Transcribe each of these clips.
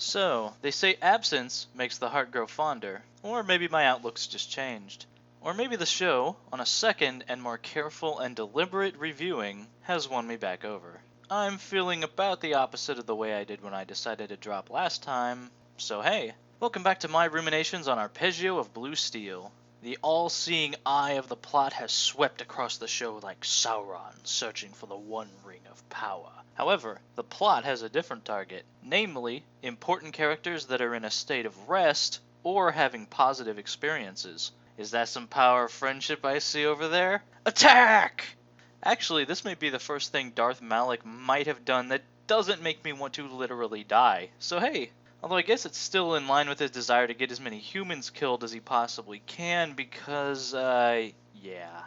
So, they say absence makes the heart grow fonder. Or maybe my outlook's just changed. Or maybe the show, on a second and more careful and deliberate reviewing, has won me back over. I'm feeling about the opposite of the way I did when I decided to drop last time, so hey, welcome back to my ruminations on Arpeggio of Blue Steel. The all-seeing eye of the plot has swept across the show like Sauron searching for the One Ring of Power. However, the plot has a different target, namely, important characters that are in a state of rest or having positive experiences. Is that some power of friendship I see over there? Attack! Actually, this may be the first thing Darth Malik might have done that doesn't make me want to literally die. So hey, although I guess it's still in line with his desire to get as many humans killed as he possibly can because, yeah.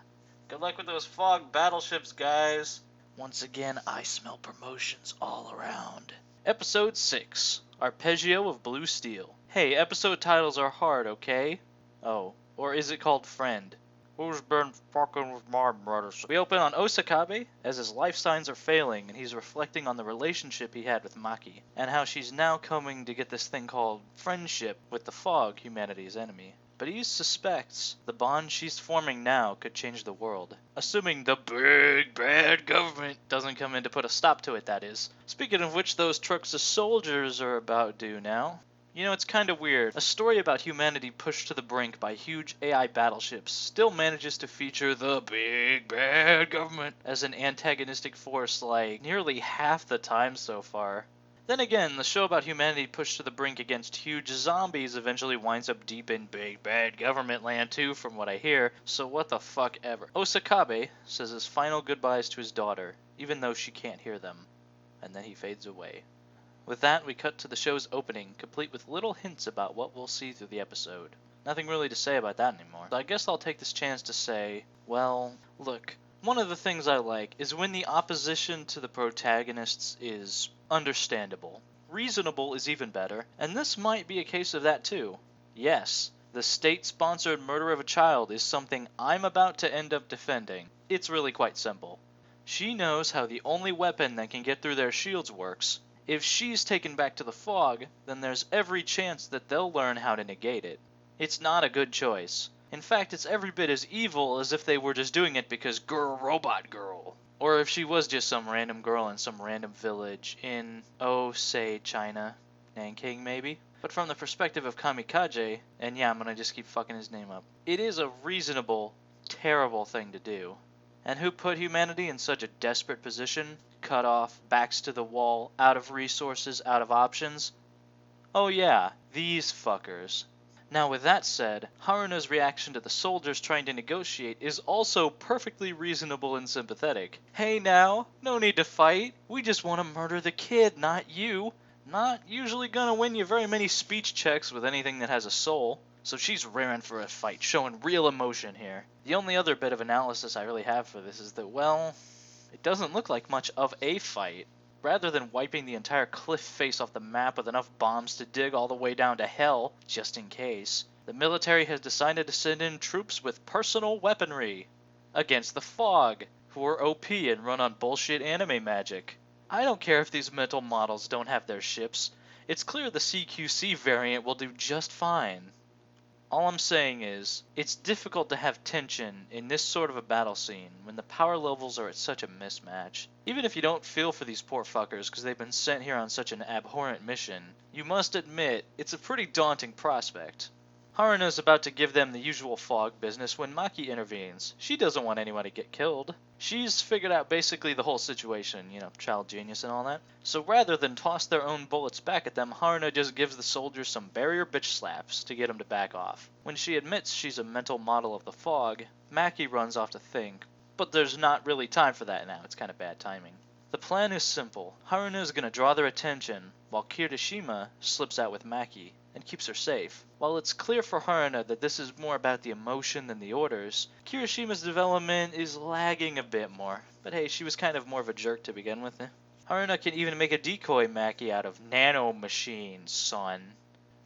Good luck with those fog battleships, guys. Once again, I smell promotions all around. Episode 6, Arpeggio of Blue Steel. Hey, episode titles are hard, okay? Oh, or is it called Friend? Who's been fucking with my brothers? We open on Osakabe, as his life signs are failing, and he's reflecting on the relationship he had with Maki, and how she's now coming to get this thing called friendship with the fog, humanity's enemy. But he suspects the bond she's forming now could change the world. Assuming the big bad government doesn't come in to put a stop to it, that is. Speaking of which, those trucks of soldiers are about due now. You know, it's kind of weird. A story about humanity pushed to the brink by huge AI battleships still manages to feature the big bad government as an antagonistic force like nearly half the time so far. Then again, the show about humanity pushed to the brink against huge zombies eventually winds up deep in big bad government land too, from what I hear, so what the fuck ever. Osakabe says his final goodbyes to his daughter, even though she can't hear them, and then he fades away. With that, we cut to the show's opening, complete with little hints about what we'll see through the episode. Nothing really to say about that anymore. So I guess I'll take this chance to say, well, look, one of the things I like is when the opposition to the protagonists is understandable. Reasonable is even better, and this might be a case of that too. Yes, the state-sponsored murder of a child is something I'm about to end up defending. It's really quite simple. She knows how the only weapon that can get through their shields works. If she's taken back to the fog, then there's every chance that they'll learn how to negate it. It's not a good choice. In fact, it's every bit as evil as if they were just doing it because robot girl. Or if she was just some random girl in some random village in, oh, say, China. Nanking, maybe? But from the perspective of Kamikaze, and yeah, I'm gonna just keep fucking his name up, it is a reasonable, terrible thing to do. And who put humanity in such a desperate position? Cut off, backs to the wall, out of resources, out of options? Oh yeah, these fuckers. Now with that said, Haruna's reaction to the soldiers trying to negotiate is also perfectly reasonable and sympathetic. Hey now, no need to fight, we just want to murder the kid, not you. Not usually gonna win you very many speech checks with anything that has a soul. So she's raring for a fight, showing real emotion here. The only other bit of analysis I really have for this is that, well, it doesn't look like much of a fight. Rather than wiping the entire cliff face off the map with enough bombs to dig all the way down to hell, just in case, the military has decided to send in troops with personal weaponry against the fog, who are OP and run on bullshit anime magic. I don't care if these mental models don't have their ships. It's clear the CQC variant will do just fine. All I'm saying is, it's difficult to have tension in this sort of a battle scene when the power levels are at such a mismatch. Even if you don't feel for these poor fuckers because they've been sent here on such an abhorrent mission, you must admit it's a pretty daunting prospect. Haruna's about to give them the usual fog business when Maki intervenes. She doesn't want anyone to get killed. She's figured out basically the whole situation, you know, child genius and all that. So rather than toss their own bullets back at them, Haruna just gives the soldiers some barrier bitch slaps to get them to back off. When she admits she's a mental model of the fog, Maki runs off to think, but there's not really time for that now, it's kind of bad timing. The plan is simple. Haruna is going to draw their attention, while Kirishima slips out with Maki and keeps her safe. While it's clear for Haruna that this is more about the emotion than the orders, Kirishima's development is lagging a bit more. But hey, she was kind of more of a jerk to begin with. Haruna can even make a decoy Maki out of nano machines, son.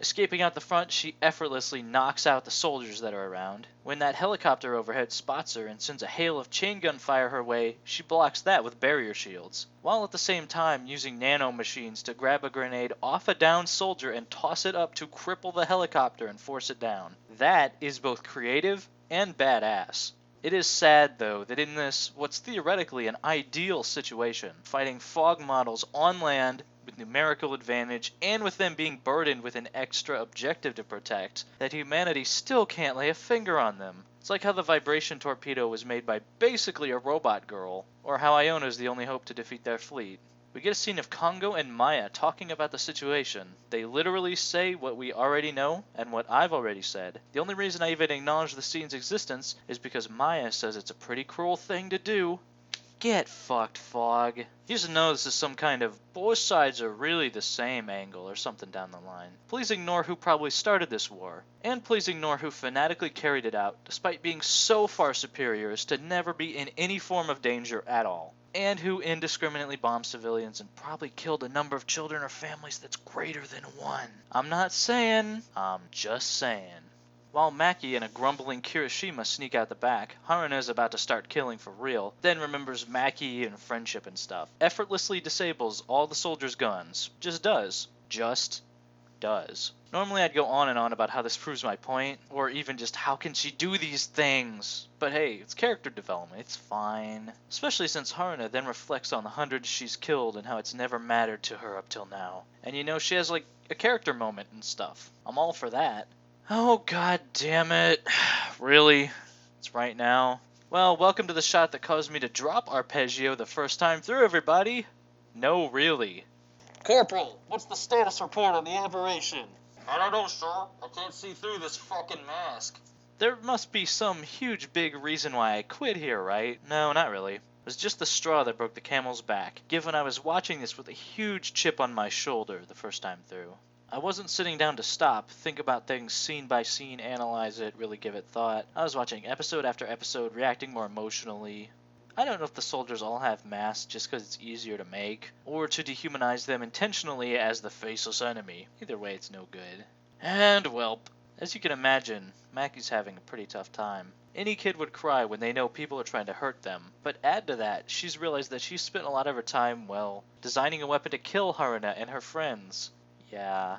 Escaping out the front, she effortlessly knocks out the soldiers that are around. When that helicopter overhead spots her and sends a hail of chain gun fire her way, she blocks that with barrier shields, while at the same time using nano machines to grab a grenade off a downed soldier and toss it up to cripple the helicopter and force it down. That is both creative and badass. It is sad, though, that in this, what's theoretically an ideal situation, fighting fog models on land with numerical advantage and with them being burdened with an extra objective to protect, that humanity still can't lay a finger on them. It's like how the vibration torpedo was made by basically a robot girl, or how Iona is the only hope to defeat their fleet. We get a scene of Kongo and Maya talking about the situation. They literally say what we already know and what I've already said. The only reason I even acknowledge the scene's existence is because Maya says it's a pretty cruel thing to do. Get fucked, Fog. You just know this is some kind of both sides are really the same angle or something down the line. Please ignore who probably started this war. And please ignore who fanatically carried it out, despite being so far superior as to never be in any form of danger at all. And who indiscriminately bombed civilians and probably killed a number of children or families that's greater than one. I'm not saying, I'm just saying. While Maki and a grumbling Kirishima sneak out the back, Haruna is about to start killing for real, then remembers Maki and friendship and stuff. Effortlessly disables all the soldiers' guns. Just does. Normally I'd go on and on about how this proves my point, or even just how can she do these things. But hey, it's character development, it's fine. Especially since Haruna then reflects on the hundreds she's killed and how it's never mattered to her up till now. And you know, she has like a character moment and stuff. I'm all for that. Oh, god damn it. Really? It's right now? Well, welcome to the shot that caused me to drop Arpeggio the first time through, everybody. No, really. Corporal, what's the status report on the aberration? I don't know, sir. I can't see through this fucking mask. There must be some huge big reason why I quit here, right? No, not really. It was just the straw that broke the camel's back, given I was watching this with a huge chip on my shoulder the first time through. I wasn't sitting down to stop, think about things scene by scene, analyze it, really give it thought. I was watching episode after episode, reacting more emotionally. I don't know if the soldiers all have masks just because it's easier to make, or to dehumanize them intentionally as the faceless enemy. Either way, it's no good. And, welp, as you can imagine, Maki's having a pretty tough time. Any kid would cry when they know people are trying to hurt them, but add to that, she's realized that she's spent a lot of her time, well, designing a weapon to kill Haruna and her friends. Yeah.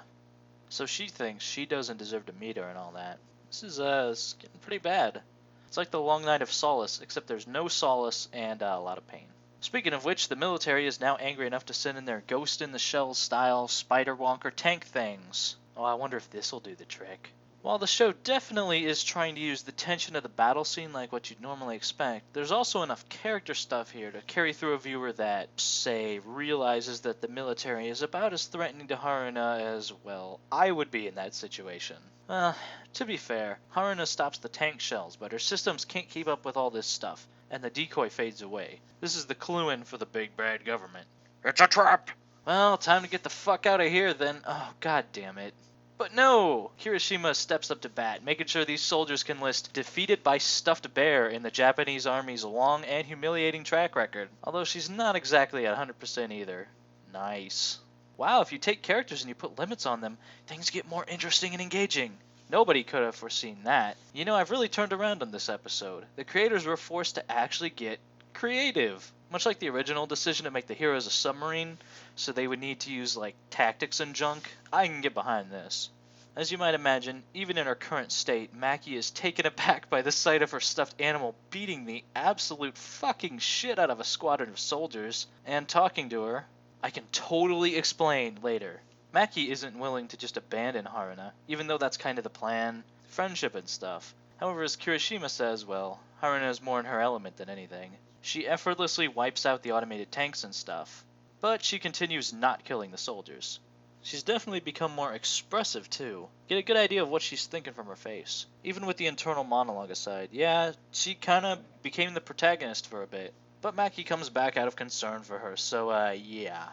So she thinks she doesn't deserve to meet her and all that. This is getting pretty bad. It's like the long night of solace, except there's no solace and a lot of pain. Speaking of which, the military is now angry enough to send in their Ghost in the Shell style spider wonker tank things. Oh, I wonder if this'll do the trick. While the show definitely is trying to use the tension of the battle scene like what you'd normally expect, there's also enough character stuff here to carry through a viewer that, say, realizes that the military is about as threatening to Haruna as, well, I would be in that situation. Well, to be fair, Haruna stops the tank shells, but her systems can't keep up with all this stuff, and the decoy fades away. This is the clue in for the big bad government. It's a trap! Well, time to get the fuck out of here then. Oh, god damn it. But no! Kirishima steps up to bat, making sure these soldiers can list defeated by stuffed bear in the Japanese army's long and humiliating track record. Although she's not exactly at 100% either. Nice. Wow, if you take characters and you put limits on them, things get more interesting and engaging. Nobody could have foreseen that. You know, I've really turned around on this episode. The creators were forced to actually get creative. Much like the original decision to make the heroes a submarine, so they would need to use, like, tactics and junk, I can get behind this. As you might imagine, even in her current state, Maki is taken aback by the sight of her stuffed animal beating the absolute fucking shit out of a squadron of soldiers, and talking to her. I can totally explain later. Maki isn't willing to just abandon Haruna, even though that's kind of the plan, friendship and stuff. However, as Kirishima says, well, Haruna is more in her element than anything. She effortlessly wipes out the automated tanks and stuff, but she continues not killing the soldiers. She's definitely become more expressive too. Get a good idea of what she's thinking from her face. Even with the internal monologue aside, yeah, she kinda became the protagonist for a bit. But Maki comes back out of concern for her, so yeah.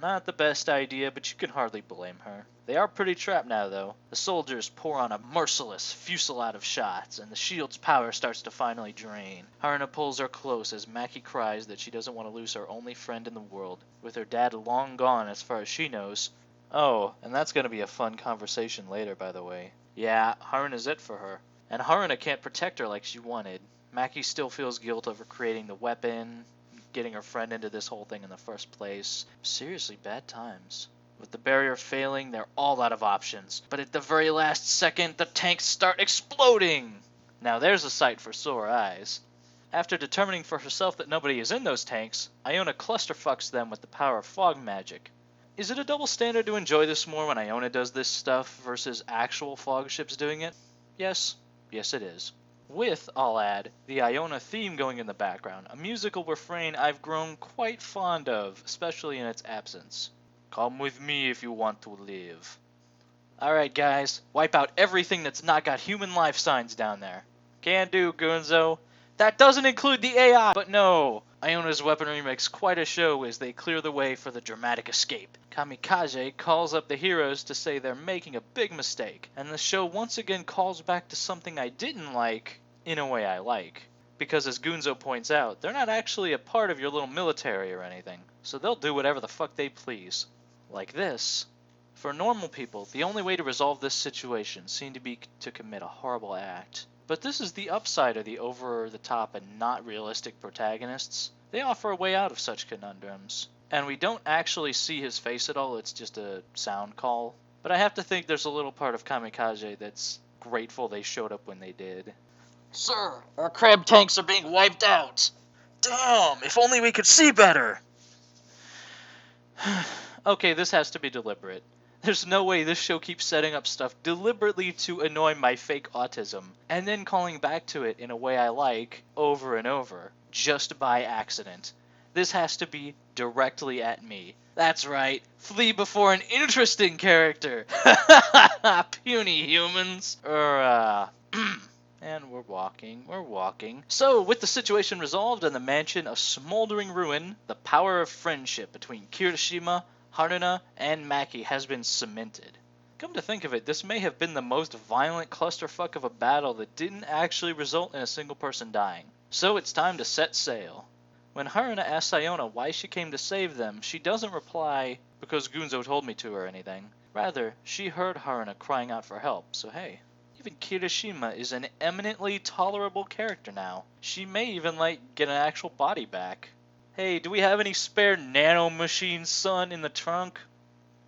Not the best idea, but you can hardly blame her. They are pretty trapped now, though. The soldiers pour on a merciless fusillade of shots, and the shield's power starts to finally drain. Haruna pulls her close as Maki cries that she doesn't want to lose her only friend in the world. With her dad long gone as far as she knows, Oh, and that's gonna be a fun conversation later, by the way. Yeah, Haruna's it for her. And Haruna can't protect her like she wanted. Maki still feels guilt over creating the weapon, getting her friend into this whole thing in the first place. Seriously, bad times. With the barrier failing, they're all out of options. But at the very last second, the tanks start exploding! Now there's a sight for sore eyes. After determining for herself that nobody is in those tanks, Iona clusterfucks them with the power of fog magic. Is it a double standard to enjoy this more when Iona does this stuff versus actual fog ships doing it? Yes. Yes, it is. With, I'll add, the Iona theme going in the background, a musical refrain I've grown quite fond of, especially in its absence. Come with me if you want to live. Alright guys, wipe out everything that's not got human life signs down there. Can do, Gunzo. That doesn't include the AI! But no! Iona's weaponry makes quite a show as they clear the way for the dramatic escape. Kamikaze calls up the heroes to say they're making a big mistake, and the show once again calls back to something I didn't like, in a way I like. Because as Gunzo points out, they're not actually a part of your little military or anything, so they'll do whatever the fuck they please. Like this. For normal people, the only way to resolve this situation seemed to be to commit a horrible act. But this is the upside of the over-the-top and not realistic protagonists. They offer a way out of such conundrums. And we don't actually see his face at all, it's just a sound call. But I have to think there's a little part of Kamikaze that's grateful they showed up when they did. Sir, our crab tanks are being wiped out. Damn, if only we could see better! Okay, this has to be deliberate. There's no way this show keeps setting up stuff deliberately to annoy my fake autism, and then calling back to it in a way I like, over and over, just by accident. This has to be directly at me. That's right, flee before an interesting character! Puny humans! And we're walking. So, with the situation resolved and the mansion a smoldering ruin, the power of friendship between Kirishima, Haruna, and Maki has been cemented. Come to think of it, this may have been the most violent clusterfuck of a battle that didn't actually result in a single person dying. So it's time to set sail. When Haruna asks Iona why she came to save them, she doesn't reply, because Gunzo told me to or anything. Rather, she heard Haruna crying out for help, so hey. Even Kirishima is an eminently tolerable character now. She may even, get an actual body back. Hey, do we have any spare nanomachines, son, in the trunk?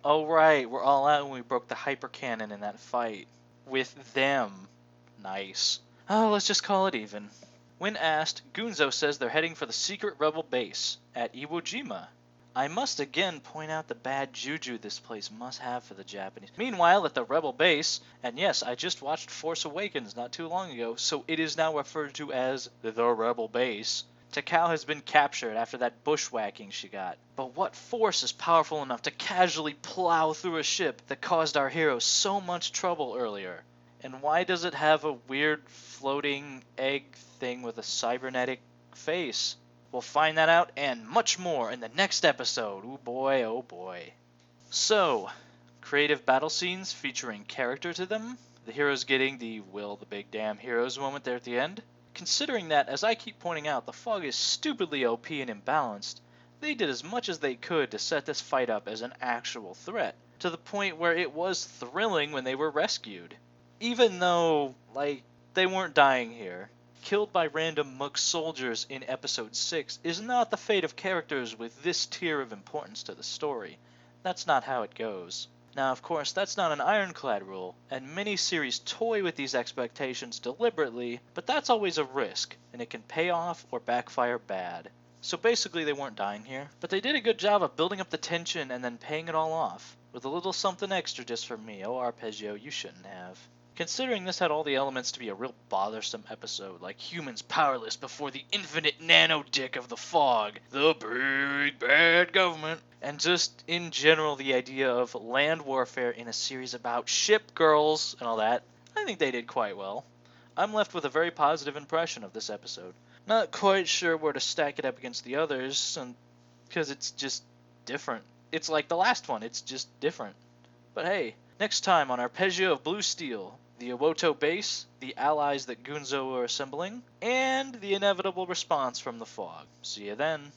Oh right, we're all out when we broke the hypercannon in that fight. With them. Nice. Oh, let's just call it even. When asked, Gunzo says they're heading for the secret rebel base at Iwo Jima. I must again point out the bad juju this place must have for the Japanese. Meanwhile, at the rebel base, and yes, I just watched Force Awakens not too long ago, so it is now referred to as the rebel base. Takao has been captured after that bushwhacking she got. But what force is powerful enough to casually plow through a ship that caused our hero so much trouble earlier? And why does it have a weird floating egg thing with a cybernetic face? We'll find that out and much more in the next episode. Oh boy, oh boy. So, creative battle scenes featuring character to them. The heroes getting the will the big damn heroes moment there at the end. Considering that, as I keep pointing out, the fog is stupidly OP and imbalanced, they did as much as they could to set this fight up as an actual threat, to the point where it was thrilling when they were rescued. Even though, they weren't dying here. Killed by random mook soldiers in episode 6 is not the fate of characters with this tier of importance to the story. That's not how it goes. Now, of course, that's not an ironclad rule, and many series toy with these expectations deliberately, but that's always a risk, and it can pay off or backfire bad. So basically they weren't dying here, but they did a good job of building up the tension and then paying it all off, with a little something extra just for me. Oh, Arpeggio, you shouldn't have. Considering this had all the elements to be a real bothersome episode, like humans powerless before the infinite nano-dick of the fog, the big bad government, and just in general the idea of land warfare in a series about ship girls and all that, I think they did quite well. I'm left with a very positive impression of this episode. Not quite sure where to stack it up against the others, because it's just different. It's like the last one, it's just different. But hey, next time on Arpeggio of Blue Steel, the Iwoto base, the allies that Gunzo are assembling, and the inevitable response from the fog. See you then.